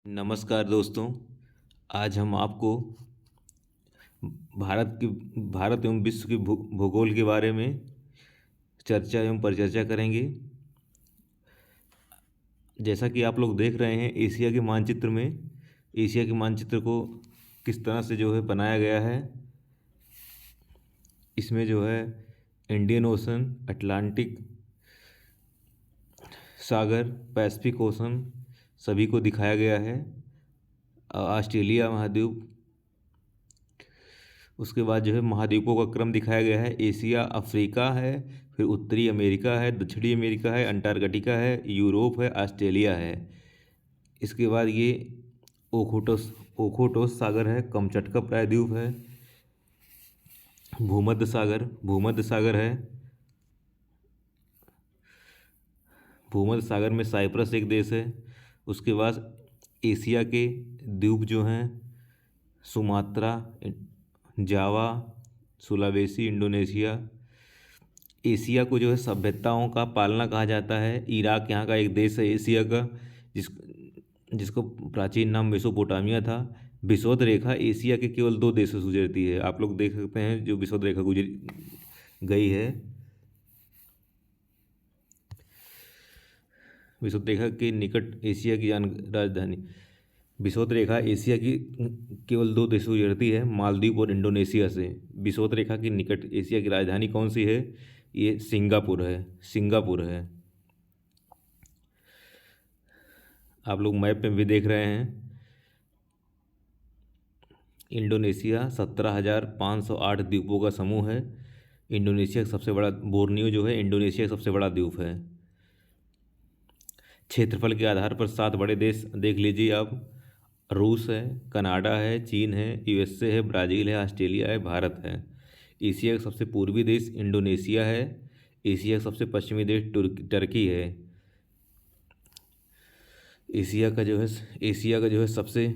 नमस्कार दोस्तों। आज हम आपको भारत एवं विश्व के भूगोल के बारे में चर्चा एवं परिचर्चा करेंगे। जैसा कि आप लोग देख रहे हैं, एशिया के मानचित्र में एशिया के मानचित्र को किस तरह से बनाया गया है। इसमें इंडियन ओशन, अटलांटिक सागर, पैसिफिक ओशन सभी को दिखाया गया है। ऑस्ट्रेलिया महाद्वीप, उसके बाद महाद्वीपों का क्रम दिखाया गया है। एशिया, अफ्रीका है, फिर उत्तरी अमेरिका है, दक्षिणी अमेरिका है, अंटार्कटिका है, यूरोप है, ऑस्ट्रेलिया है। इसके बाद ये ओखोटोस सागर है, कमचटका प्रायद्वीप है, भूमध्य सागर है। भूमध्य सागर में साइप्रस एक देश है। उसके बाद एशिया के द्वीप हैं सुमात्रा, जावा, सुलावेसी, इंडोनेशिया। एशिया को सभ्यताओं का पालना कहा जाता है। इराक यहाँ का एक देश है एशिया का, जिसको प्राचीन नाम मेसोपोटामिया था। विषुवत रेखा एशिया के केवल 2 देशों से गुजरती है। आप लोग देख सकते हैं जो विषुवत रेखा गुजर गई है। विषुवत रेखा के निकट एशिया की राजधानी, विषुवत रेखा एशिया की केवल 2 देशों से गुजरती है, मालदीव और इंडोनेशिया से। विषुवत रेखा के निकट एशिया की राजधानी कौन सी है? ये सिंगापुर है। आप लोग मैप में भी देख रहे हैं। इंडोनेशिया 17,508 द्वीपों का समूह है। इंडोनेशिया का सबसे बड़ा, बोर्नियो इंडोनेशिया का सबसे बड़ा द्वीप है। क्षेत्रफल के आधार पर 7 बड़े देश देख लीजिए आप। रूस है, कनाडा है, चीन है, यूएसए है, ब्राज़ील है, ऑस्ट्रेलिया है, भारत है। एशिया का सबसे पूर्वी देश इंडोनेशिया है। एशिया का सबसे पश्चिमी देश टर्की है। एशिया का सबसे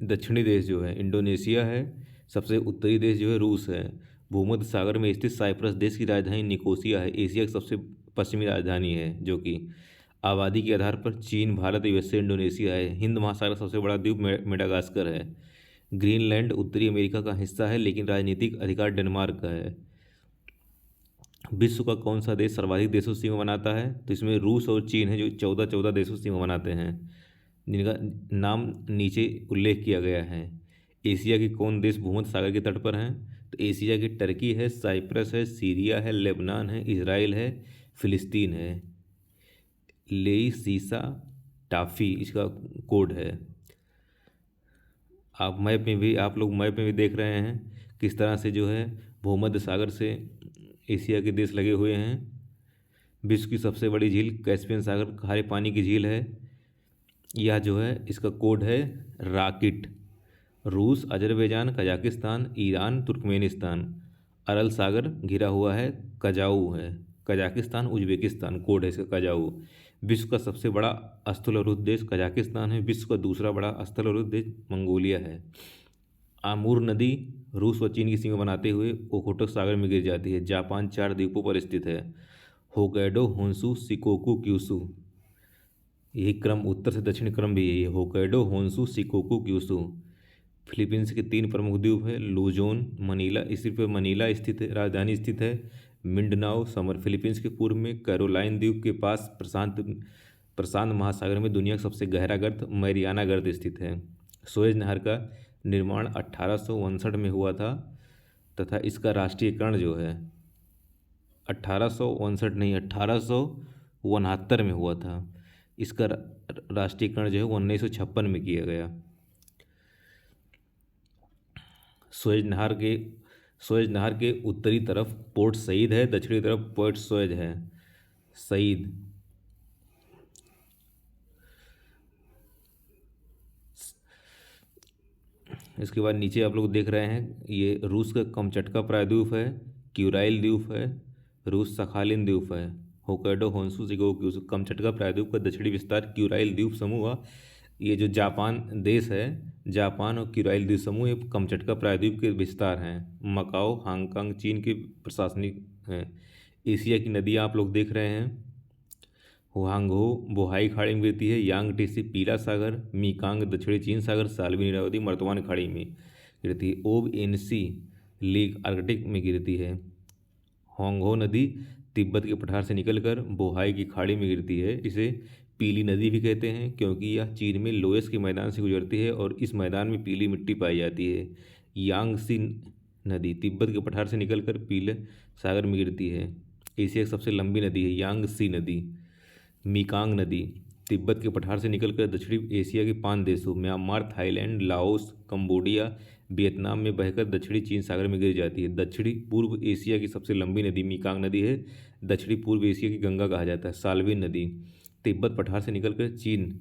दक्षिणी देश इंडोनेशिया है। सबसे उत्तरी देश रूस है। भूमध्य सागर में स्थित साइप्रस देश की राजधानी निकोसिया है। एशिया की सबसे पश्चिमी राजधानी है, जो कि आबादी के आधार पर चीन, भारत, यूएसए, इंडोनेशिया है। हिंद महासागर का सबसे बड़ा द्वीप मेडागास्कर है। ग्रीनलैंड उत्तरी अमेरिका का हिस्सा है, लेकिन राजनीतिक अधिकार डेनमार्क का है। विश्व का कौन सा देश सर्वाधिक देशों से सीमा बनाता है? तो इसमें रूस और चीन है, जो 14 देशों से सीमा बनाते हैं, जिनका नाम नीचे उल्लेख किया गया है। एशिया के कौन देश भूमध्य सागर के तट पर हैं? तो एशिया की टर्की है, साइप्रस है, सीरिया है, लेबनान है, इजराइल है, फिलिस्तीन है। लेई सीसा टाफी इसका कोड है। आप लोग मैप में भी देख रहे हैं किस तरह से भूमध्य सागर से एशिया के देश लगे हुए हैं। विश्व की सबसे बड़ी झील कैस्पियन सागर खारे पानी की झील है। यह इसका कोड है राकिट। रूस, अजरबैजान, कजाकिस्तान, ईरान, तुर्कमेनिस्तान। अरल सागर घिरा हुआ है, कजाऊ है। कजाकिस्तान, उज्बेकिस्तान कोड है इसका कजाऊ। विश्व का सबसे बड़ा स्थलावृत देश कजाकिस्तान है। विश्व का दूसरा बड़ा स्थलावृत देश मंगोलिया है। आमूर नदी रूस व चीन की सीमा बनाते हुए ओखोटक सागर में गिर जाती है। जापान 4 द्वीपों पर स्थित है, होक्काइडो, होन्शु, शिकोकू, क्यूशू। यही क्रम, उत्तर से दक्षिण क्रम भी यही है, Hokkaido, Honshu, Shikoku, Kyushu. Philippines के 3 प्रमुख द्वीप है, लुजोन, मनीला, इसी पर मनीला स्थित है, राजधानी स्थित है। मिंडनाओ समर फिलीपींस के पूर्व में कैरोलाइन द्वीप के पास प्रशांत महासागर में दुनिया का सबसे गहरा गर्त मैरियाना गर्त स्थित है। सुएज नहर का निर्माण 1859 में हुआ था, तथा इसका राष्ट्रीयकरण 1859 नहीं, 1869 में हुआ था। इसका राष्ट्रीयकरण 1956 में किया गया। सुएज नहर के उत्तरी तरफ पोर्ट सईद है, दक्षिणी तरफ पोर्ट सुएज है। सईद इसके बाद नीचे आप लोग देख रहे हैं, ये रूस का कमचटका प्रायद्वीप है, क्यूराइल द्वीप है, रूस सखालिन द्वीप है, होक्काइडो, होन्शु, शिकोकू। कमचटका प्रायद्वीप का दक्षिणी विस्तार क्यूराइल द्वीप समूह। ये जो जापान देश है, जापान और क्यूराइल द्वीप समूह, ये कमचटका प्रायद्वीप के विस्तार हैं। मकाओ, हांगकांग चीन के प्रशासनिक हैं। एशिया की नदियाँ आप लोग देख रहे हैं, हुआंगहो बोहाई खाड़ी में गिरती है। यांगटीसी पीला सागर, मीकांग दक्षिणी चीन सागर, साल्वी नीरावती मर्तवान खाड़ी में गिरती है। ओब एनसी लीग आर्कटिक में गिरती है। होंगहो नदी तिब्बत के पठार से निकलकर बोहाई की खाड़ी में गिरती है। इसे पीली नदी भी कहते हैं क्योंकि यह चीन में लोएस के मैदान से गुजरती है और इस मैदान में पीली मिट्टी पाई जाती है। यांगसी नदी तिब्बत के पठार से निकलकर पीले सागर में गिरती है। एशिया की सबसे लंबी नदी है यांगसी नदी। मीकांग नदी तिब्बत के पठार से निकलकर दक्षिणी एशिया के 5 देशों Myanmar, Thailand, Laos, Cambodia, Vietnam में बहकर दक्षिणी चीन सागर में गिर जाती है। दक्षिणी पूर्व एशिया की सबसे लंबी नदी मीकांग नदी है। दक्षिणी पूर्व एशिया की गंगा कहा जाता है। साल्विन नदी तिब्बत पठार से निकलकर चीन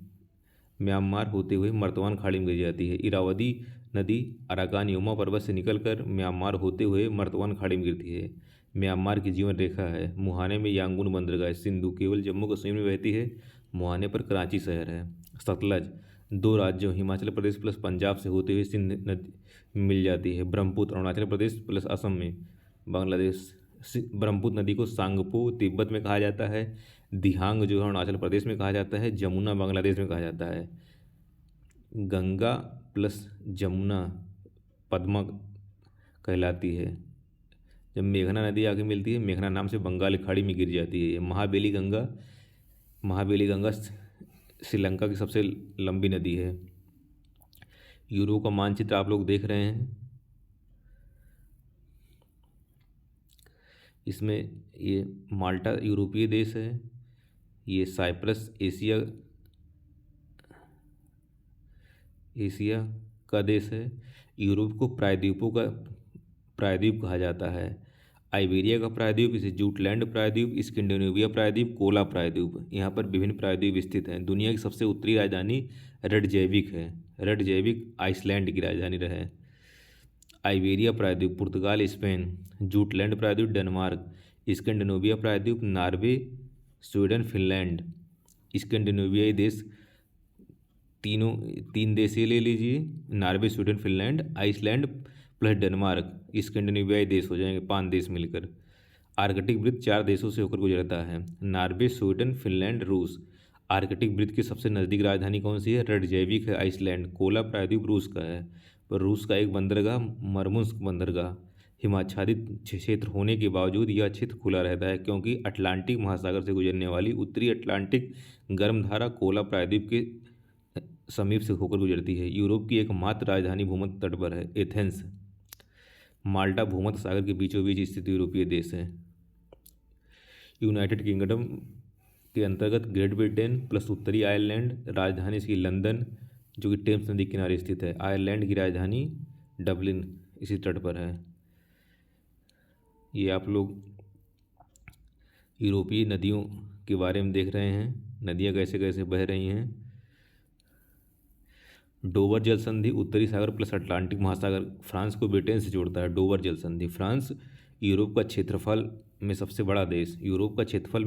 म्यांमार होते हुए मर्तवान खाड़ी में गिर जाती है। इरावदी नदी अराकान योमा पर्वत से निकलकर म्यांमार होते हुए मर्तवान खाड़ी में गिरती है। म्यांमार की जीवन रेखा है। मुहाने में यांगून बंदरगाह है। सिंधु केवल जम्मू कश्मीर में बहती है। मुहाने पर कराची शहर है। सतलज 2 राज्यों हिमाचल प्रदेश प्लस पंजाब से होते हुए सिंध नदी मिल जाती है। ब्रह्मपुत्र अरुणाचल प्रदेश प्लस असम में बांग्लादेश। ब्रह्मपुत्र नदी को सांगपो तिब्बत में कहा जाता है। दिहांग जो है अरुणाचल प्रदेश में कहा जाता है। जमुना बांग्लादेश में कहा जाता है। गंगा प्लस जमुना पद्मा कहलाती है। जब मेघना नदी आगे मिलती है मेघना नाम से बंगाल की खाड़ी में गिर जाती है। महाबेली गंगा श्रीलंका की सबसे लंबी नदी है। यूरोप का मानचित्र आप लोग देख रहे हैं। इसमें ये माल्टा यूरोपीय देश है। ये साइप्रस एशिया का देश है। यूरोप को प्रायद्वीप कहा जाता है। आइबेरिया का प्रायद्वीप, इसे जूटलैंड प्रायद्वीप, स्कैंडिनेविया प्रायद्वीप, कोला प्रायद्वीप, यहाँ पर विभिन्न प्रायद्वीप स्थित हैं। दुनिया की सबसे उत्तरी राजधानी रेडजेविक है। रेडजेविक आइसलैंड की राजधानी है। आइबेरिया प्रायद्वीप पुर्तगाल स्पेन, जूटलैंड प्रायद्वीप डेनमार्क, स्कैंडिनेविया प्रायद्वीप नॉर्वे स्वीडन फिनलैंड। स्कैंडिनेवियाई देश तीन देश ये ले लीजिए, Norway Sweden Finland Iceland plus Denmark, स्कैंडिनेवियाई देश हो जाएंगे 5 देश मिलकर। आर्कटिक वृत्त 4 देशों से होकर गुजरता है, नॉर्वे स्वीडन फिनलैंड रूस। आर्कटिक वृत्त की सबसे नज़दीक राजधानी कौन सी है? रेडजेविक है आइसलैंड। कोला प्रायद्वीप रूस का है, पर रूस का एक बंदरगाह मरमुंस्क बंदरगाह हिमाच्छादित क्षेत्र होने के बावजूद यह क्षेत्र खुला रहता है क्योंकि अटलांटिक महासागर से गुजरने वाली उत्तरी अटलांटिक गर्मधारा कोला प्रायद्वीप के समीप से होकर गुजरती है। यूरोप की एकमात्र राजधानी भूमध्य तट पर है, एथेंस। माल्टा भूमध्य सागर के बीचों बीच स्थित यूरोपीय देश है। यूनाइटेड किंगडम के अंतर्गत ग्रेट ब्रिटेन प्लस उत्तरी आयरलैंड, राजधानी इसकी लंदन जो कि टेम्स नदी किनारे स्थित है। आयरलैंड की राजधानी डबलिन इसी तट पर है। ये आप लोग यूरोपीय नदियों के बारे में देख रहे हैं, नदियाँ कैसे कैसे बह रही हैं। डोवर जल संधि उत्तरी सागर प्लस अटलांटिक महासागर फ्रांस को ब्रिटेन से जोड़ता है। डोवर जल संधि। फ्रांस यूरोप का क्षेत्रफल में सबसे बड़ा देश, यूरोप का क्षेत्रफल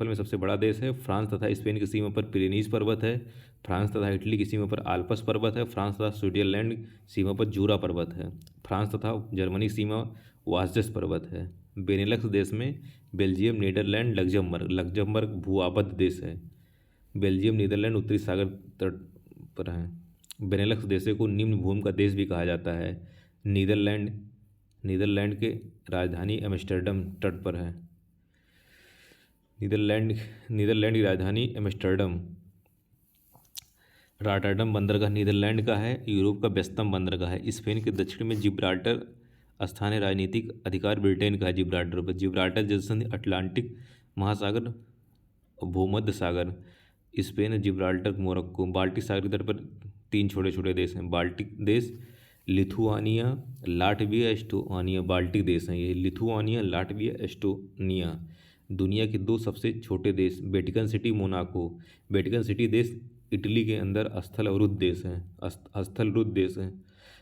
में सबसे बड़ा देश है। फ्रांस तथा स्पेन की सीमा पर पिरेनीज पर्वत है। फ्रांस तथा इटली की सीमा पर आल्प्स पर्वत है। फ्रांस तथा स्विट्जरलैंड सीमा पर जूरा पर्वत है। फ्रांस तथा जर्मनी सीमा वास्जस पर्वत है। बेनेलक्स देश में बेल्जियम, नीदरलैंड, लग्जमबर्ग भूआबद्ध देश है। बेल्जियम नीदरलैंड उत्तरी सागर तट पर हैं। बेनेलक्स देशों को निम्न भूमि का देश भी कहा जाता है। नीदरलैंड के राजधानी एम्स्टर्डम तट पर है। नीदरलैंड की राजधानी एम्स्टर्डम। रॉटरडम बंदरगाह नीदरलैंड का है। यूरोप का व्यस्तम बंदरगाह है। स्पेन के दक्षिण में जिब्राल्टर स्थानीय राजनीतिक अधिकार ब्रिटेन का है। जिब्राल्टर पर जिब्राल्टर जलसंधि अटलांटिक महासागर भूमध्य सागर स्पेन, जिब्राल्टर, मोरक्को। बाल्टिक सागर के तट पर 3 छोटे छोटे देश हैं। बाल्टिक देश लिथुआनिया, लाटविया, एस्टोनिया। बाल्टिक देश हैं ये, लिथुआनिया, लाटविया, एस्टोनिया। दुनिया के 2 सबसे छोटे देश Vatican city, Monaco. Vatican city देश इटली के अंदर स्थलरुद्ध देश है।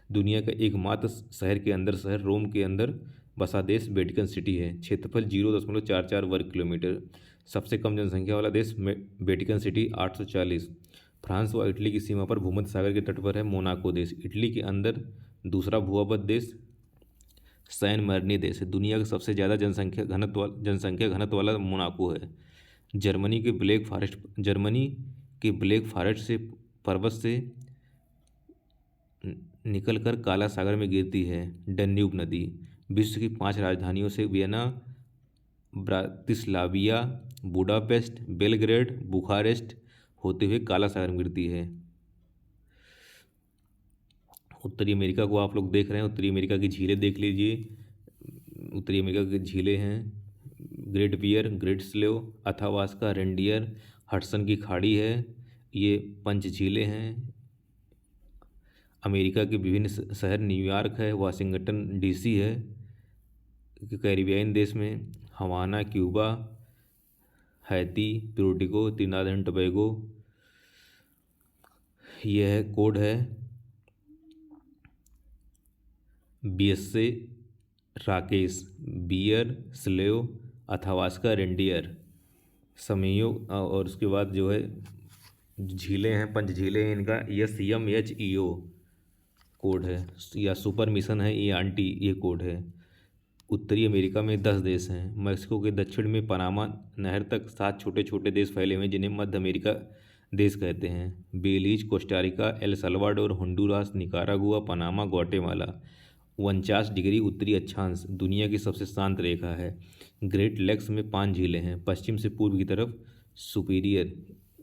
दुनिया का एकमात्र शहर के अंदर शहर रोम के अंदर बसा देश वेटिकन सिटी है। क्षेत्रफल 0.44 वर्ग किलोमीटर। सबसे कम जनसंख्या वाला देश वेटिकन सिटी 840। फ्रांस व इटली की सीमा पर भूमध्य सागर के तट पर है मोनाको देश। इटली के अंदर दूसरा भूआबद्ध देश सैन मरीनी देश है। दुनिया का सबसे ज़्यादा जनसंख्या घनत्व वाला मोनाको है। जर्मनी के ब्लैक फॉरेस्ट से पर्वत से निकलकर काला सागर में गिरती है। डन्यूब नदी विश्व की 5 राजधानियों से वियना, ब्रातिस्लाविया, बुडापेस्ट, बेलग्रेड, बुखारेस्ट होते हुए काला सागर में गिरती है। उत्तरी अमेरिका को आप लोग देख रहे हैं, उत्तरी अमेरिका की झीलें देख लीजिए। उत्तरी अमेरिका की झीलें हैं Great Bear, Great Slave, Athabasca, Reindeer, Hudson की खाड़ी है, ये 5 झीलें हैं। अमेरिका के विभिन्न शहर न्यूयॉर्क है, वाशिंगटन डीसी है। कैरिबियन देश में Havana, Cuba, Haiti, Puerto, Trinidad and Tobago. यह है कोड है BSA Rakesh, Bear, Slave, Athabasca, Reindeer, समयो। और उसके बाद जो है झीलें हैं, 5 झीलें हैं, इनका SMHEO कोड है, या सुपर मिशन है ये आंटी, ये कोड है। उत्तरी अमेरिका में 10 देश हैं। मैक्सिको के दक्षिण में पनामा नहर तक 7 छोटे छोटे देश फैले हुए हैं जिन्हें मध्य अमेरिका देश कहते हैं। Belize, Costa Rica, El Salvador, Honduras, Nicaragua, Panama, Guatemala. 49 degree उत्तरी अक्षांश दुनिया की सबसे शांत रेखा है। ग्रेट लेक्स में 5 झीलें हैं, पश्चिम से पूर्व की तरफ सुपीरियर,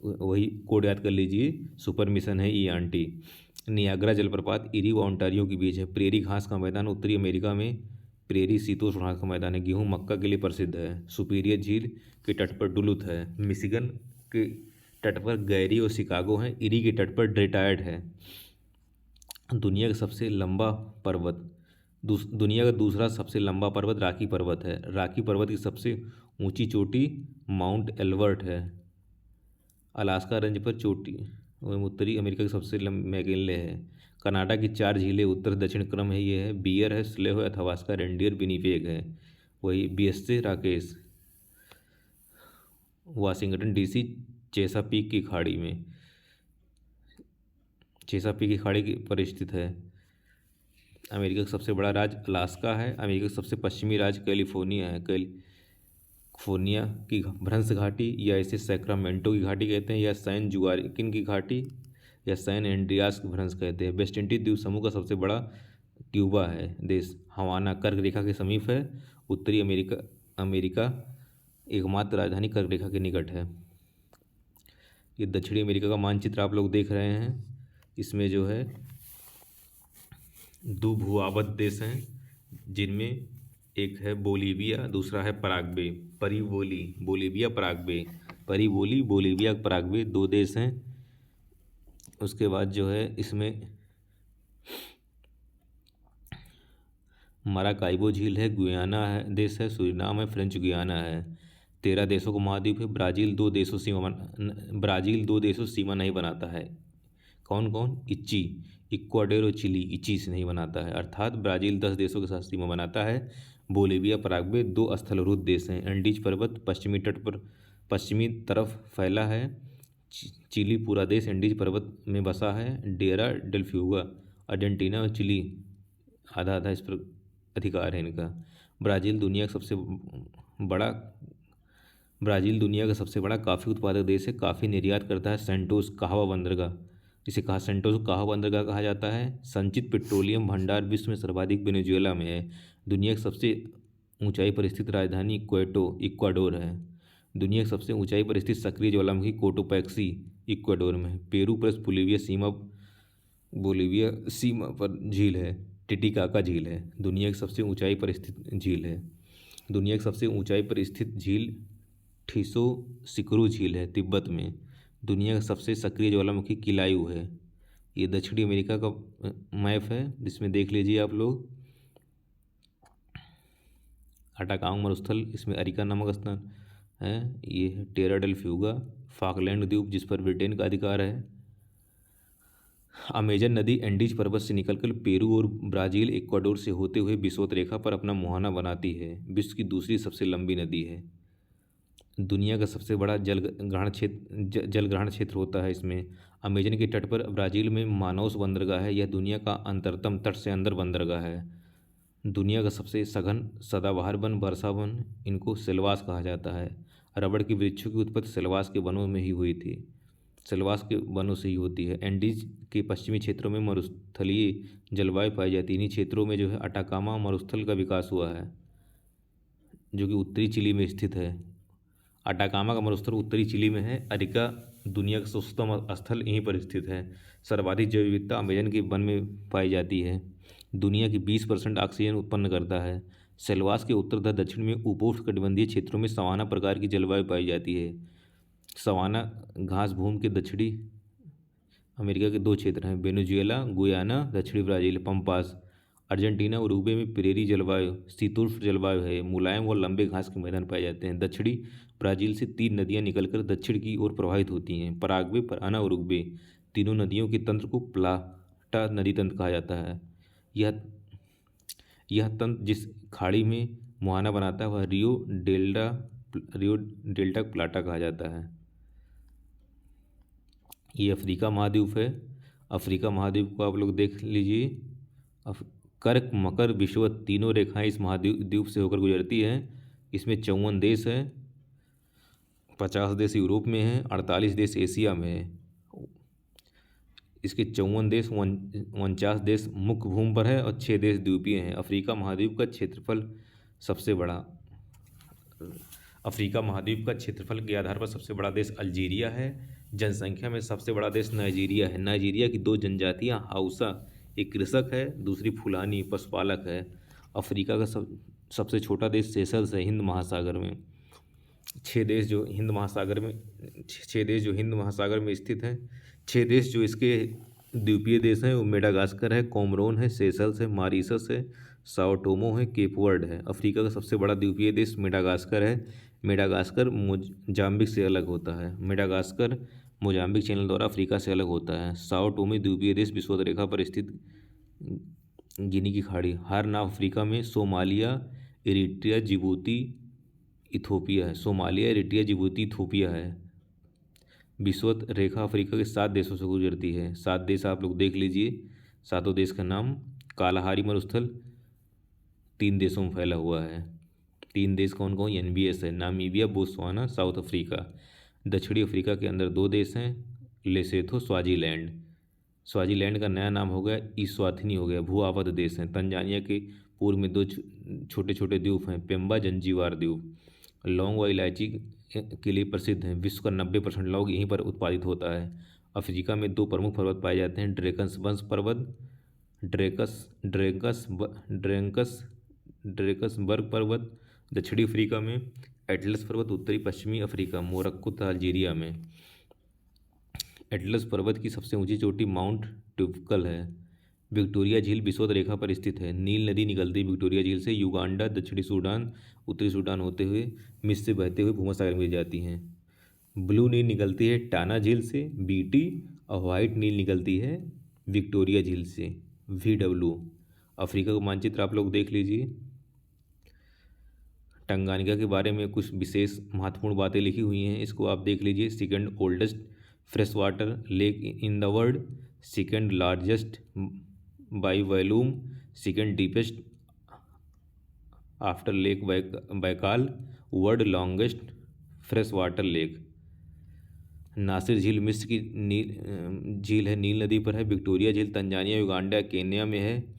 वही कोड याद कर लीजिए, सुपर मिशन है ये आंटी। नियाग्रा जलप्रपात इरी व ओंटारियो के बीच है। प्रेरी घास का मैदान उत्तरी अमेरिका में प्रेरी शीतोष्ण घास का मैदान है। गेहूं मक्का के लिए प्रसिद्ध है। सुपीरियर झील के तट पर डुलुथ है। मिशिगन के तट पर गैरी और शिकागो हैं। इरी के तट पर डेट्रॉयट है। दुनिया का सबसे लंबा पर्वत दुनिया का दूसरा सबसे लंबा पर्वत रॉकी पर्वत है। रॉकी पर्वत की सबसे ऊंची चोटी माउंट एल्बर्ट है। अलास्का रेंज पर चोटी उत्तरी अमेरिका की सबसे मैगेले है। कनाडा की 4 झीलें उत्तर दक्षिण क्रम है, ये है बियर है, स्लेव है, अथावास्का, रेंडियर, विनिपेग है। वही BSA Rakesh. Washington DC Chesapeake की खाड़ी में, चेसापीक की खाड़ी पर स्थित है। अमेरिका का सबसे बड़ा राज्य अलास्का है। अमेरिका का सबसे पश्चिमी राज्य कैलिफोर्निया है। कैलिफोर्निया की भ्रंश घाटी, या इसे सैक्रामेंटो की घाटी कहते हैं, या सैन जुआरिकिन की घाटी, या सैन एंड्रियास की भ्रंश कहते हैं। वेस्ट इंडीज द्वीप समूह का सबसे बड़ा क्यूबा है देश। हवाना कर्क रेखा के समीप है। उत्तरी अमेरिका एकमात्र राजधानी कर्क रेखा के निकट है। ये दक्षिणी अमेरिका का मानचित्र आप लोग देख रहे हैं। इसमें जो है 2 भूआबद्ध देश हैं जिनमें एक है बोलीविया, दूसरा है पराग्वे। बोलीविया, पराग्वे 2 देश हैं। उसके बाद जो है इसमें माराकाइबो झील है, गुयाना है देश है, सूरीनाम है, फ्रेंच गुयाना है। 13 देशों का महाद्वीप है। ब्राज़ील 2 देशों सीमा नहीं बनाता है। कौन कौन? इक्वाडोर और चिली इच्ची से नहीं बनाता है, अर्थात ब्राज़ील 10 देशों के साथ सीमा बनाता है। बोलीविया, पराग्वे 2 स्थलरूप देश हैं। एंडीज पर्वत पश्चिमी तट पर पश्चिमी तरफ फैला है। चिली पूरा देश एंडीज पर्वत में बसा है। डेरा डेल फ्यूगा अर्जेंटीना और चिली आधा आधा इस पर अधिकार है इनका। ब्राज़ील दुनिया का सबसे बड़ा कॉफ़ी उत्पादक देश है। कॉफ़ी निर्यात करता है सेंटोस काहवा बंदरगाह, इसे सेंटोस काहवा बंदरगाह कहा जाता है। संचित पेट्रोलियम भंडार विश्व में सर्वाधिक वेनेजुएला में है। दुनिया की सबसे ऊंचाई पर स्थित राजधानी क्वेटो इक्वाडोर है। दुनिया की सबसे ऊंचाई पर स्थित सक्रिय ज्वालामुखी कोटोपैक्सी इक्वाडोर में है। पेरू प्लस बोलीविया सीमा पर झील है। टिटिकाका झील है, दुनिया की सबसे ऊंचाई पर स्थित झील है। दुनिया की सबसे ऊंचाई पर स्थित झील ठिसोसिक्रू झील है, तिब्बत में। दुनिया का सबसे सक्रिय ज्वालामुखी किलायू है। ये दक्षिणी अमेरिका का मैप है जिसमें देख लीजिए आप लोग। अटाकांग मरुस्थल, इसमें अरिका नामक स्थान है। ये है टेरा डेल फ्यूगा, फाकलैंड द्वीप जिस पर ब्रिटेन का अधिकार है। अमेजन नदी एंडीज पर्वत से निकलकर पेरू और ब्राज़ील इक्वाडोर से होते हुए विषुवत रेखा पर अपना मुहाना बनाती है। विश्व की दूसरी सबसे लंबी नदी है। दुनिया का सबसे बड़ा जलग्रहण क्षेत्र होता है इसमें। अमेजन के तट पर ब्राज़ील में मानौस बंदरगाह है। यह दुनिया का अंतरतम तट से अंदर बंदरगाह है। दुनिया का सबसे सघन सदाबहार वन वर्षा वन, इनको सेल्वास कहा जाता है। रबड़ के वृक्षों की उत्पत्ति सेलवास के वनों में ही हुई थी, सेलवास के वनों से ही होती है। एंडीज के पश्चिमी क्षेत्रों में मरुस्थलीय जलवायु पाई जाती है। इन्हीं क्षेत्रों में जो है अटाकामा मरुस्थल का विकास हुआ है, जो कि उत्तरी चिली में स्थित है। अटाकामा का मरुस्थल उत्तरी चिली में है। अरिका दुनिया का सर्वोत्तम स्थल यहीं पर स्थित है। सर्वाधिक जैव विविधता अमेजन के वन में पाई जाती है। दुनिया की 20% ऑक्सीजन उत्पन्न करता है। सेलवास के उत्तर तथा दक्षिण में उपोष्णकटिबंधीय क्षेत्रों में सवाना प्रकार की जलवायु पाई जाती है। सवाना घास भूमि के दक्षिणी अमेरिका के 2 क्षेत्र हैं, वेनेजुएला गुयाना, दक्षिणी ब्राज़ील, पम्पास। अर्जेंटीना और उरुग्वे में प्रेरी जलवायु शीतोष्ण जलवायु है। मुलायम और लंबे घास के मैदान पाए जाते हैं। दक्षिणी ब्राज़ील से 3 नदियां निकलकर दक्षिण की ओर प्रवाहित होती हैं। पराग्वे, पराना और उरुग्वे तीनों नदियों के तंत्र को प्लाटा नदी तंत्र कहा जाता है। यह तंत्र जिस खाड़ी में मुहाना बनाता है वह रियो डेल्टा प्लाटा कहा जाता है। ये अफ्रीका महाद्वीप है। अफ्रीका महाद्वीप को आप लोग देख लीजिए। कर्क, मकर, विषुवत तीनों रेखाएं इस महाद्वीप से होकर गुजरती हैं। इसमें 54 देश हैं। 50 देश यूरोप में हैं, 48 देश एशिया में हैं। इसके 54 देश 49 देश मुख्य भूमि पर है और 6 देश द्वीपीय हैं। अफ्रीका महाद्वीप का क्षेत्रफल सबसे बड़ा अफ्रीका महाद्वीप का क्षेत्रफल के आधार पर सबसे बड़ा देश अल्जीरिया है। जनसंख्या में सबसे बड़ा देश नाइजीरिया है। नाइजीरिया की 2 जनजातियां, हाउसा एक कृषक है, दूसरी फुलानी पशुपालक है। अफ्रीका का सबसे छोटा देश सेशल्स है। हिंद महासागर में 6 देश जो हिंद महासागर में स्थित हैं। 6 देश जो इसके द्वीपीय देश हैं वो मेडागास्कर है, कोमोरोन है, सेशल्स है, मॉरिशस है, साओ टोमो है, केप वर्ड है। अफ्रीका का सबसे बड़ा द्वीपीय देश मेडागास्कर है। मेडागास्कर मोजाम्बिक से अलग होता है। मेडागास्कर मोजाम्बिक चैनल द्वारा अफ्रीका से अलग होता है। साओ टोमे द्वीपीय देश विषुवत रेखा पर स्थित गिनी की खाड़ी। हॉर्न ऑफ अफ्रीका में सोमालिया, इरिट्रिया, जिबूती, इथोपिया है। सोमालिया, इरिट्रिया, जिबूती, इथोपिया है। विषुवत रेखा अफ्रीका के 7 देशों से गुजरती है। 7 देश आप लोग देख लीजिए। 7 देश का नाम। कालाहारी मरुस्थल 3 देशों में फैला हुआ है। 3 देश कौन कौन? NBS है, नामीबिया, बोत्सवाना, साउथ अफ्रीका। दक्षिणी अफ्रीका के अंदर 2 देश हैं, लेसेथो, स्वाजीलैंड। स्वाजीलैंड का नया नाम हो गया इस्वाथिनी हो गया। भू आबद्ध देश हैं। तंजानिया के पूर्व में 2 छोटे छोटे द्वीप हैं, पेम्बा, जंजीबार द्वीप। लौंग व इलायची के लिए प्रसिद्ध हैं। विश्व का 90% लौंग यहीं पर उत्पादित होता है। अफ्रीका में 2 प्रमुख पर्वत पाए जाते हैं, ड्रेकन्सबर्ग पर्वत, ड्रेकसबर्ग पर्वत दक्षिणी अफ्रीका में, एटलस पर्वत उत्तरी पश्चिमी अफ्रीका, मोरक्को तथा अल्जीरिया में। एटलस पर्वत की सबसे ऊंची चोटी माउंट ट्यूफकल है। विक्टोरिया झील विषुवत रेखा पर स्थित है। नील नदी निकलती है विक्टोरिया झील से। युगांडा, दक्षिणी सूडान, उत्तरी सूडान होते हुए मिस्र से बहते हुए भूमध्य सागर में गिर जाती हैं। ब्लू नील निकलती है टाना झील से, BT, और वाइट नील निकलती है विक्टोरिया झील से, VW। अफ्रीका का मानचित्र आप लोग देख लीजिए। टंगानिका के बारे में कुछ विशेष महत्वपूर्ण बातें लिखी हुई हैं, इसको आप देख लीजिए। 2nd oldest fresh water lake in the world, 2nd largest by volume, 2nd deepest after Lake Baikal, world longest fresh water lake. Nasser झील मिस्र की झील है, नील नदी पर है। विक्टोरिया झील तंजानिया, युगांडा, केन्या में है।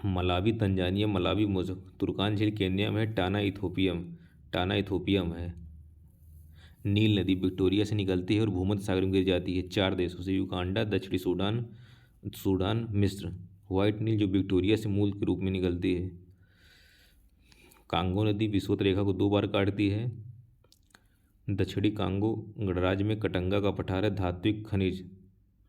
मलावी, तंजानिया, मलावी, तुर्कान झील केन्या में है। टाना इथोपियम है। नील नदी विक्टोरिया से निकलती है और भूमध्य सागर में गिर जाती है 4 देशों से, युगांडा, दक्षिणी सूडान, मिस्र। वाइट नील जो विक्टोरिया से मूल के रूप में निकलती है। कांगो नदी विषुवत रेखा को 2 बार काटती है। दक्षिणी कांगो गणराज्य में कटंगा का पठार है, धात्विक खनिज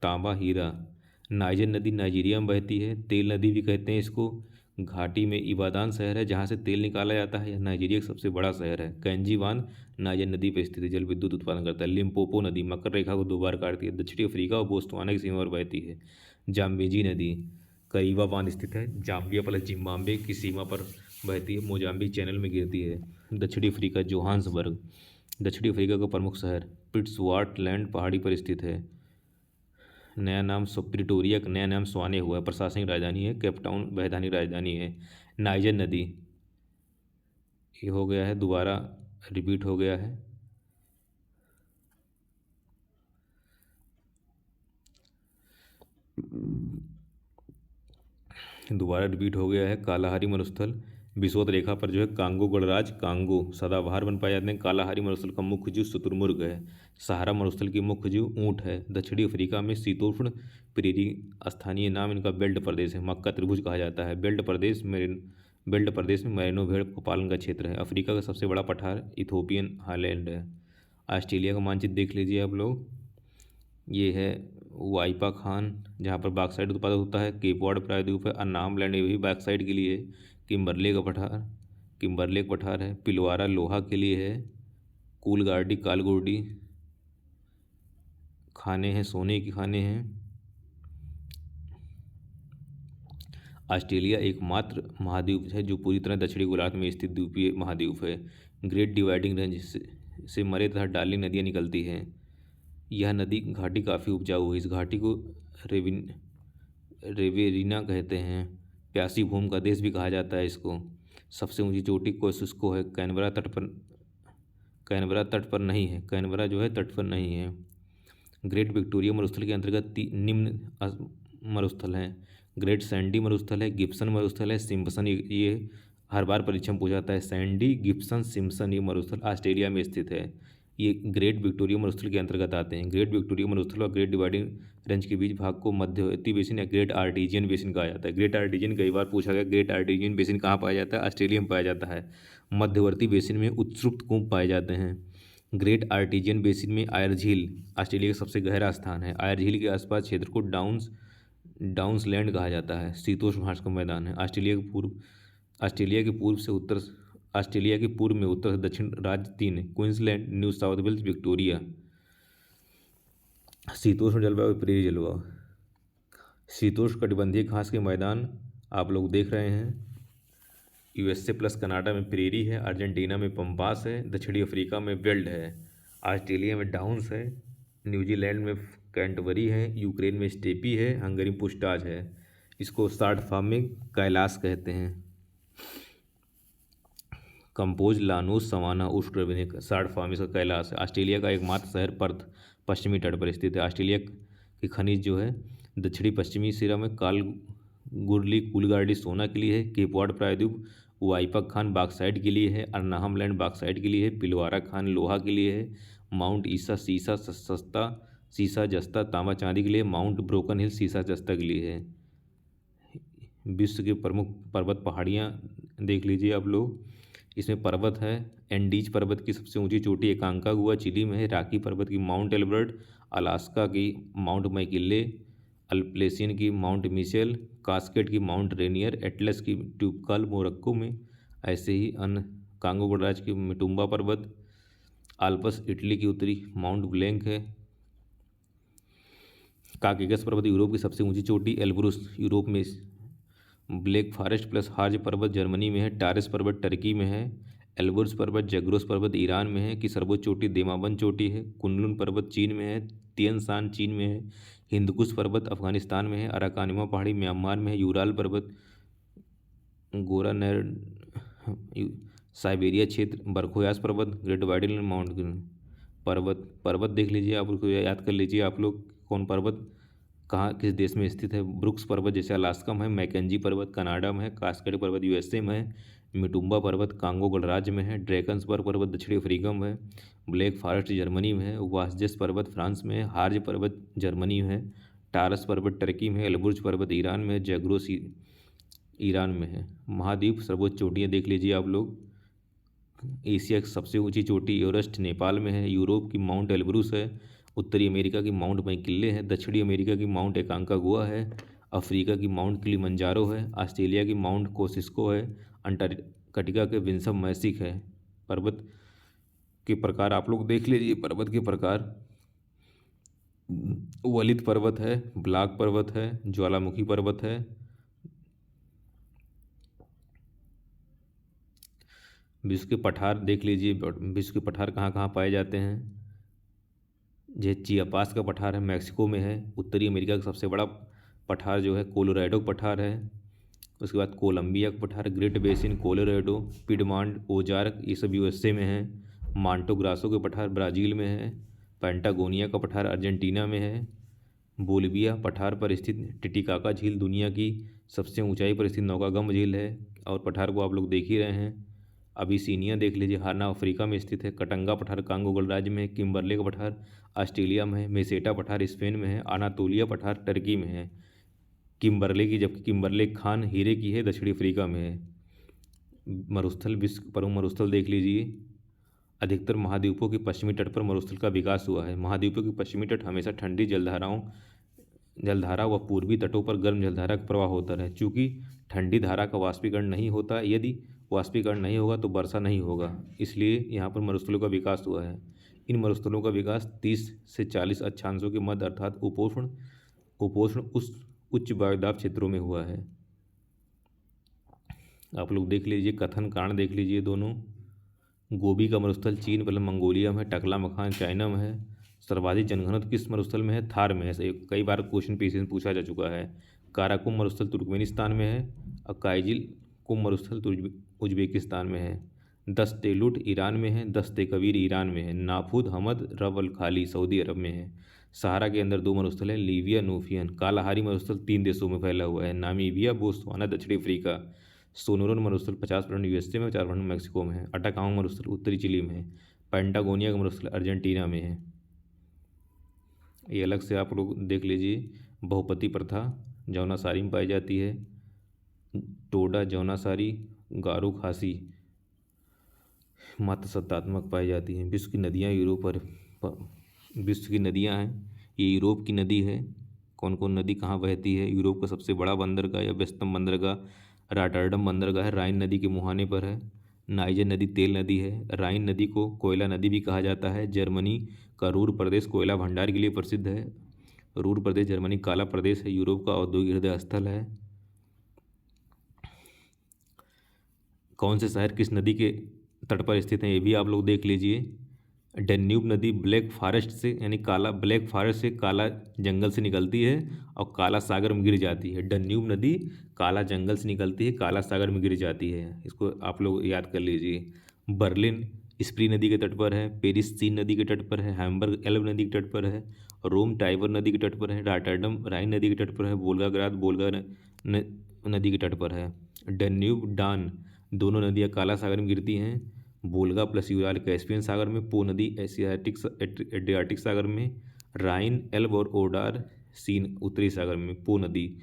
तांबा, हीरा। नाइजर नदी नाइजीरिया में बहती है, तेल नदी भी कहते हैं इसको। घाटी में इबादान शहर है जहाँ से तेल निकाला जाता है। यह नाइजीरिया का सबसे बड़ा शहर है। कैंजी बांध नाइजर नदी पर स्थित है, जल विद्युत उत्पादन करता है। लिम्पोपो नदी मकर रेखा को 2 बार काटती है, दक्षिणी अफ्रीका और बोत्सवाना की सीमा पर बहती है। जाम्बेजी नदी करीबा बांध स्थित है, जाम्बिया प्लस जिम्बाब्वे की सीमा पर बहती है, मोजाम्बिक चैनल में गिरती है। दक्षिणी अफ्रीका जोहान्सबर्ग दक्षिणी अफ्रीका का प्रमुख शहर, पिट्सवार्टलैंड पहाड़ी पर स्थित है। नया नाम प्रिटोरिया का नया नाम स्वाने हुआ है, प्रशासनिक राजधानी है। केपटाउन वैधानिक राजधानी है। नाइजर नदी ये हो गया है दोबारा रिपीट हो गया है। दोबारा रिपीट हो गया है। कालाहारी मरुस्थल विषुवत रेखा पर जो है कांगो गणराज कांगो सदाबहार वन पाए जाते हैं। कालाहारी मरुस्थल का मुख्य जीव शुतुरमुर्ग है। सहारा मरुस्थल की मुख्य जीव ऊंट है। दक्षिणी अफ्रीका में शीतोष्ण प्रेरी स्थानीय नाम इनका बेल्ट प्रदेश है। मक्का त्रिभुज कहा जाता है। बेल्ट प्रदेश में मैरिनो भेड़ पालन का क्षेत्र है। अफ्रीका का सबसे बड़ा पठार इथोपियन हाईलैंड है। ऑस्ट्रेलिया का मानचित्र देख लीजिए आप लोग। ये है वाइपा खान जहाँ पर बॉक्साइट उत्पादन होता है। केपवाड प्रायद्वीप है। अन्नाम लैंड ये भी बॉक्साइट के लिए है। किम्बरले का पठार है। पिलवारा लोहा के लिए है। कूलगार्डी कालगोडी खाने हैं, सोने की खाने हैं। ऑस्ट्रेलिया एकमात्र महाद्वीप है जो पूरी तरह दक्षिणी गोलार्ध में स्थित द्वीपीय महाद्वीप है। ग्रेट डिवाइडिंग रेंज से मरे तथा डार्लिंग नदियाँ निकलती हैं। यह नदी घाटी काफ़ी उपजाऊ है। इस घाटी को रेवेरिना कहते हैं। प्यासी भूमि का देश भी कहा जाता है इसको। सबसे ऊंची चोटी कोसिस्को है। कैनबरा तट पर नहीं है। कैनबरा जो है तट पर नहीं है। ग्रेट विक्टोरिया मरुस्थल के अंतर्गत निम्न मरुस्थल हैं। ग्रेट सैंडी मरुस्थल है। गिब्सन मरुस्थल है। सिम्पसन, ये हर बार परीक्षा में पूछा जाता है। सैंडी, गिब्सन, सिम्पसन ये मरुस्थल ऑस्ट्रेलिया में स्थित है। ये ग्रेट विक्टोरिया मरुस्थल के अंतर्गत आते हैं। ग्रेट विक्टोरिया मरुस्थल और ग्रेट डिवाइडिंग रेंज के बीच भाग को मध्यवर्ती बेसिन या ग्रेट आर्टिजियन बेसिन कहा जाता है। ग्रेट आर्टिजियन कई बार पूछा गया। ग्रेट आर्टिजियन बेसिन कहाँ पाया जाता है? ऑस्ट्रेलिया में पाया जाता है। मध्यवर्ती बेसिन में उत्सुप्त कूप पाए जाते हैं। ग्रेट आर्टिजियन बेसिन में आयर झील ऑस्ट्रेलिया का सबसे गहरा स्थान है। आयर झील के आसपास क्षेत्र को डाउन्स लैंड कहा जाता है। शीतोष्ण घास का मैदान है। ऑस्ट्रेलिया के पूर्व में उत्तर से दक्षिण राज्य 3 है। Queensland, New South Wales, Victoria. शीतोष्ण जलवायु, प्रेरी जलवायु। शीतोष्ण कटिबंधीय घास के मैदान आप लोग देख रहे हैं। यूएसए प्लस कनाडा में प्रेरी है। अर्जेंटीना में पंपास है। दक्षिणी अफ्रीका में वेल्ड है। ऑस्ट्रेलिया में डाउन्स है। न्यूजीलैंड में कैंटबरी है। यूक्रेन में स्टेपी है। हंगरी में पुस्टाज है। इसको शार्ट फॉर्म में कैलाश कहते हैं। कंपोज, लानोस, सवाना, उष्ण शार्ट फॉर्म इसका कैलाश है। ऑस्ट्रेलिया का एकमात्र शहर पर्थ पश्चिमी तट पर स्थित है। ऑस्ट्रेलिया की खनिज जो है दक्षिणी पश्चिमी सिरा में कालगुरली कूलगार्डी सोना के लिए है। केपवाड प्रायद्वीप वाइपा खान बॉक्साइट के लिए है। अर्नाहम लैंड बॉक्साइट के लिए है। पिलवारा खान लोहा के लिए है। माउंट ईसा सीसा जस्ता तांबा चांदी के लिए। माउंट ब्रोकन हिल सीसा जस्ता के लिए है। विश्व के प्रमुख पर्वत पहाड़ियाँ देख लीजिए आप लोग। इसमें पर्वत है। एंडीज पर्वत की सबसे ऊंची चोटी एकांकागुआ चिली में है। रॉकी पर्वत की माउंट एल्बर्ट, अलास्का की माउंट मैकिले, अल्प्लेसियन की माउंट मिशेल, कास्केड की माउंट रेनियर, एटलस की ट्यूबकाल मोरक्को में। ऐसे ही अन्य कांगो गणराज्य की मिटुम्बा पर्वत, आल्पस इटली की उत्तरी माउंट ब्लैंक है। काकेगस पर्वत यूरोप की सबसे ऊंची चोटी, एल्ब्रुस यूरोप में। ब्लैक फॉरेस्ट प्लस हार्ज पर्वत जर्मनी में है। टारस पर्वत टर्की में है। एल्बुर्स पर्वत जग्रोस पर्वत ईरान में है। कि सर्वोच्च चोटी देमाबंद चोटी है। कुनलुन पर्वत चीन में है। तियन शान चीन में है। हिंदकुश पर्वत अफगानिस्तान में है। अराकानिमा पहाड़ी म्यांमार में है। यूराल पर्वत गोरानैर साइबेरिया क्षेत्र। बरखोयास पर्वत ग्रेट वाइडल माउंट पर्वत देख लीजिए, आप उसको याद कर लीजिए आप लोग कौन पर्वत कहाँ किस देश में स्थित है। ब्रुक्स पर्वत जैसे अलास्का में है। मैकेंजी पर्वत कनाडा में है। कास्केड पर्वत यूएसए में है। मिटुम्बा पर्वत कांगो गणराज्य में है। ड्रैकन्सबर्ग पर्वत दक्षिणी अफ्रीका में है। ब्लैक फॉरेस्ट जर्मनी में है। वासजेस पर्वत फ्रांस में है। हार्ज पर्वत जर्मनी में है। टारस पर्वत टर्की में है। एल्बुर्ज पर्वत ईरान में है। जग्रोस ईरान में है। महाद्वीप सर्वोच्च चोटियाँ देख लीजिए आप लोग। एशिया की सबसे ऊंची चोटी एवरेस्ट नेपाल में है। यूरोप की माउंट एल्ब्रुस है। उत्तरी अमेरिका की माउंट मैकिले है। दक्षिणी अमेरिका की माउंट एकांकागुआ है। अफ्रीका की माउंट किलिमंजारो है। ऑस्ट्रेलिया की माउंट कोसिस्को है। अंटार्कटिका के विंसम मैसिक है। पर्वत के प्रकार आप लोग देख लीजिए। पर्वत के प्रकार वलित पर्वत है। ब्लॉक पर्वत है। ज्वालामुखी पर्वत है। विश्व के पठार देख लीजिए। विश्व के पठार कहाँ कहाँ पाए जाते हैं। ये चियापास का पठार है, मैक्सिको में है। उत्तरी अमेरिका का सबसे बड़ा पठार जो है कोलोराडो पठार है। उसके बाद कोलंबिया का पठार, great basin, Colorado, Piedmont, Ozark, ये सब यूएसए में है। मांटो ग्रासो के पठार ब्राज़ील में है। पैंटागोनिया का पठार अर्जेंटीना में है। बोलिविया पठार पर स्थित टिटिकाका झील दुनिया की सबसे ऊंचाई पर स्थित नौकागम झील है, और पठार को आप लोग देख ही रहे हैं। अबिसिनिया देख लीजिए, हाना अफ्रीका में स्थित है। कटंगा पठार कांगो गणराज्य में है। किम्बरले का पठार ऑस्ट्रेलिया में है। मेसेटा पठार स्पेन में है। अनातोलिया पठार टर्की में है किम्बरले की, जबकि किम्बरले खान हीरे की है, दक्षिणी अफ्रीका में है। मरुस्थल, विश्व प्रमुख मरुस्थल देख लीजिए। अधिकतर महाद्वीपों के पश्चिमी तट पर मरुस्थल का विकास हुआ है। महाद्वीपों के पश्चिमी तट हमेशा ठंडी जलधारा व पूर्वी तटों पर गर्म जलधारा का प्रवाह होता रहे। चूँकि ठंडी धारा का वाष्पीकरण नहीं होता, यदि वाष्पीकरण नहीं होगा तो वर्षा नहीं होगा, इसलिए यहाँ पर मरुस्थलों का विकास हुआ है। इन मरुस्थलों का विकास 30 से 40 अक्षांशों के मध्य अर्थात उपोष्ण उच्च वायुदाब क्षेत्रों में हुआ है। आप लोग देख लीजिए, कथन कारण देख लीजिए दोनों। गोबी का मरुस्थल चीन मतलब मंगोलिया में है। टकला मखान चाइना में है। सर्वाधिक जनघनत्व किस मरुस्थल में है? थार में है। कई बार क्वेश्चन पीछे में पूछा जा चुका है। काराकुम मरुस्थल तुर्कमेनिस्तान में है। और काइजिल कुम मरुस्थल उज्बेकिस्तान में है। दस्तेलुट ईरान में है। दस्ते कबीर ईरान में है। नाफूद हमद रब अल खाली सऊदी अरब में है। सहारा के अंदर 2 मरुस्थल है, लीबिया नूफियन। कालाहारी मरुस्थल 3 देशों में फैला हुआ है, नामीबिया बोत्सवाना दक्षिणी अफ्रीका। सोनोरन मरुस्थल 50% यूएसए में, 4% मैक्सिको में है। अटाकामा मरुस्थल उत्तरी चिली में है। पैंटागोनिया का मरुस्थल अर्जेंटीना में है। ये अलग से आप लोग देख लीजिए। बहुपति प्रथा जौनासारी में पाई जाती है। टोडा जौनासारी गारो खासी मात्र सत्तात्मक पाई जाती हैं। विश्व की नदियाँ विश्व की नदियाँ हैं, ये यूरोप की नदी है। कौन कौन नदी कहाँ बहती है? यूरोप का सबसे बड़ा बंदरगाह या व्यस्तम बंदरगाह रॉटरडम बंदरगाह है, राइन नदी के मुहाने पर है। नाइजर नदी तेल नदी है। राइन नदी को कोयला नदी भी कहा जाता है। जर्मनी का रूर प्रदेश कोयला भंडार के लिए प्रसिद्ध है। रूर प्रदेश जर्मनी काला प्रदेश है। यूरोप का औद्योगिक हृदय स्थल है। कौन से शहर किस नदी के तट पर स्थित हैं, ये भी आप लोग देख लीजिए। डैन्यूब नदी ब्लैक फॉरेस्ट से यानी ब्लैक फॉरेस्ट से काला जंगल से निकलती है और काला सागर में गिर जाती है। डैन्यूब नदी काला जंगल से निकलती है, काला सागर में गिर जाती है। इसको आप लोग याद कर लीजिए। बर्लिन स्प्री नदी के तट पर है। पेरिस सीन नदी के तट पर है। हैम्बर्ग एल्ब नदी के तट पर है। रोम टाइबर नदी के तट पर है। रॉटरडम राइन नदी के तट पर है। वोल्गाग्राद वोल्गा नदी के तट पर है। डैन्यूब डान दोनों नदियाँ काला सागर में गिरती हैं। वोल्गा प्लस यूराल कैस्पियन सागर में। पो नदी एड्रियाटिक सागर में। राइन एल्ब और ओडार सीन उत्तरी सागर में। पो नदी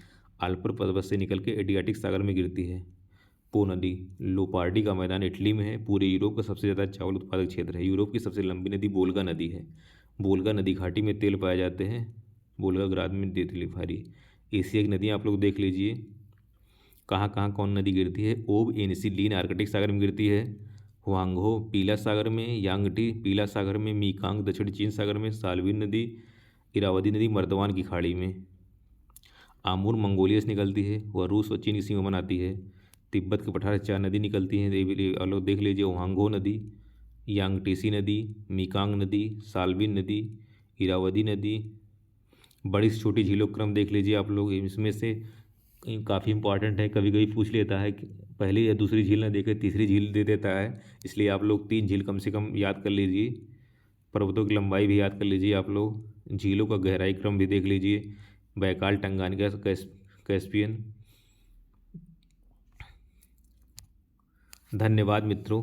आल्पर पर्वत से निकल के एड्रियाटिक सागर में गिरती है। पो नदी लोपार्डी का मैदान इटली में है। पूरे यूरोप का सबसे ज़्यादा चावल उत्पादक क्षेत्र है। यूरोप की सबसे लंबी नदी वोल्गा नदी है। वोल्गा नदी घाटी में तेल पाए जाते हैं। वोल्गाग्राद में तेतली भारी। एशिया की नदियाँ आप लोग देख लीजिए, कहाँ कहाँ कौन नदी गिरती है। ओब एनसी लीन आर्कटिक सागर में गिरती है। हुआंगहो पीला सागर में। यांगटी पीला सागर में। मीकांग दक्षिण चीन सागर में। सालवीन नदी इरावदी नदी मर्दवान की खाड़ी में। आमूर मंगोलिया से निकलती है, वह रूस और चीन की सीमा बनाती है। तिब्बत के पठार से 4 नदी निकलती हैं, आप लोग देख लीजिए। हुआंगहो नदी, यांगटीसी नदी, मीकांग नदी, सालवीन नदी, इरावदी नदी। बड़ी से छोटी झीलों का क्रम देख लीजिए आप लोग। इसमें से काफ़ी इंपॉर्टेंट है, कभी कभी पूछ लेता है कि पहली या दूसरी झील ना देकर तीसरी झील दे देता है, इसलिए आप लोग 3 झील कम से कम याद कर लीजिए। पर्वतों की लंबाई भी याद कर लीजिए आप लोग। झीलों का गहराई क्रम भी देख लीजिए। Baikal Tanganyika Caspian. धन्यवाद मित्रों।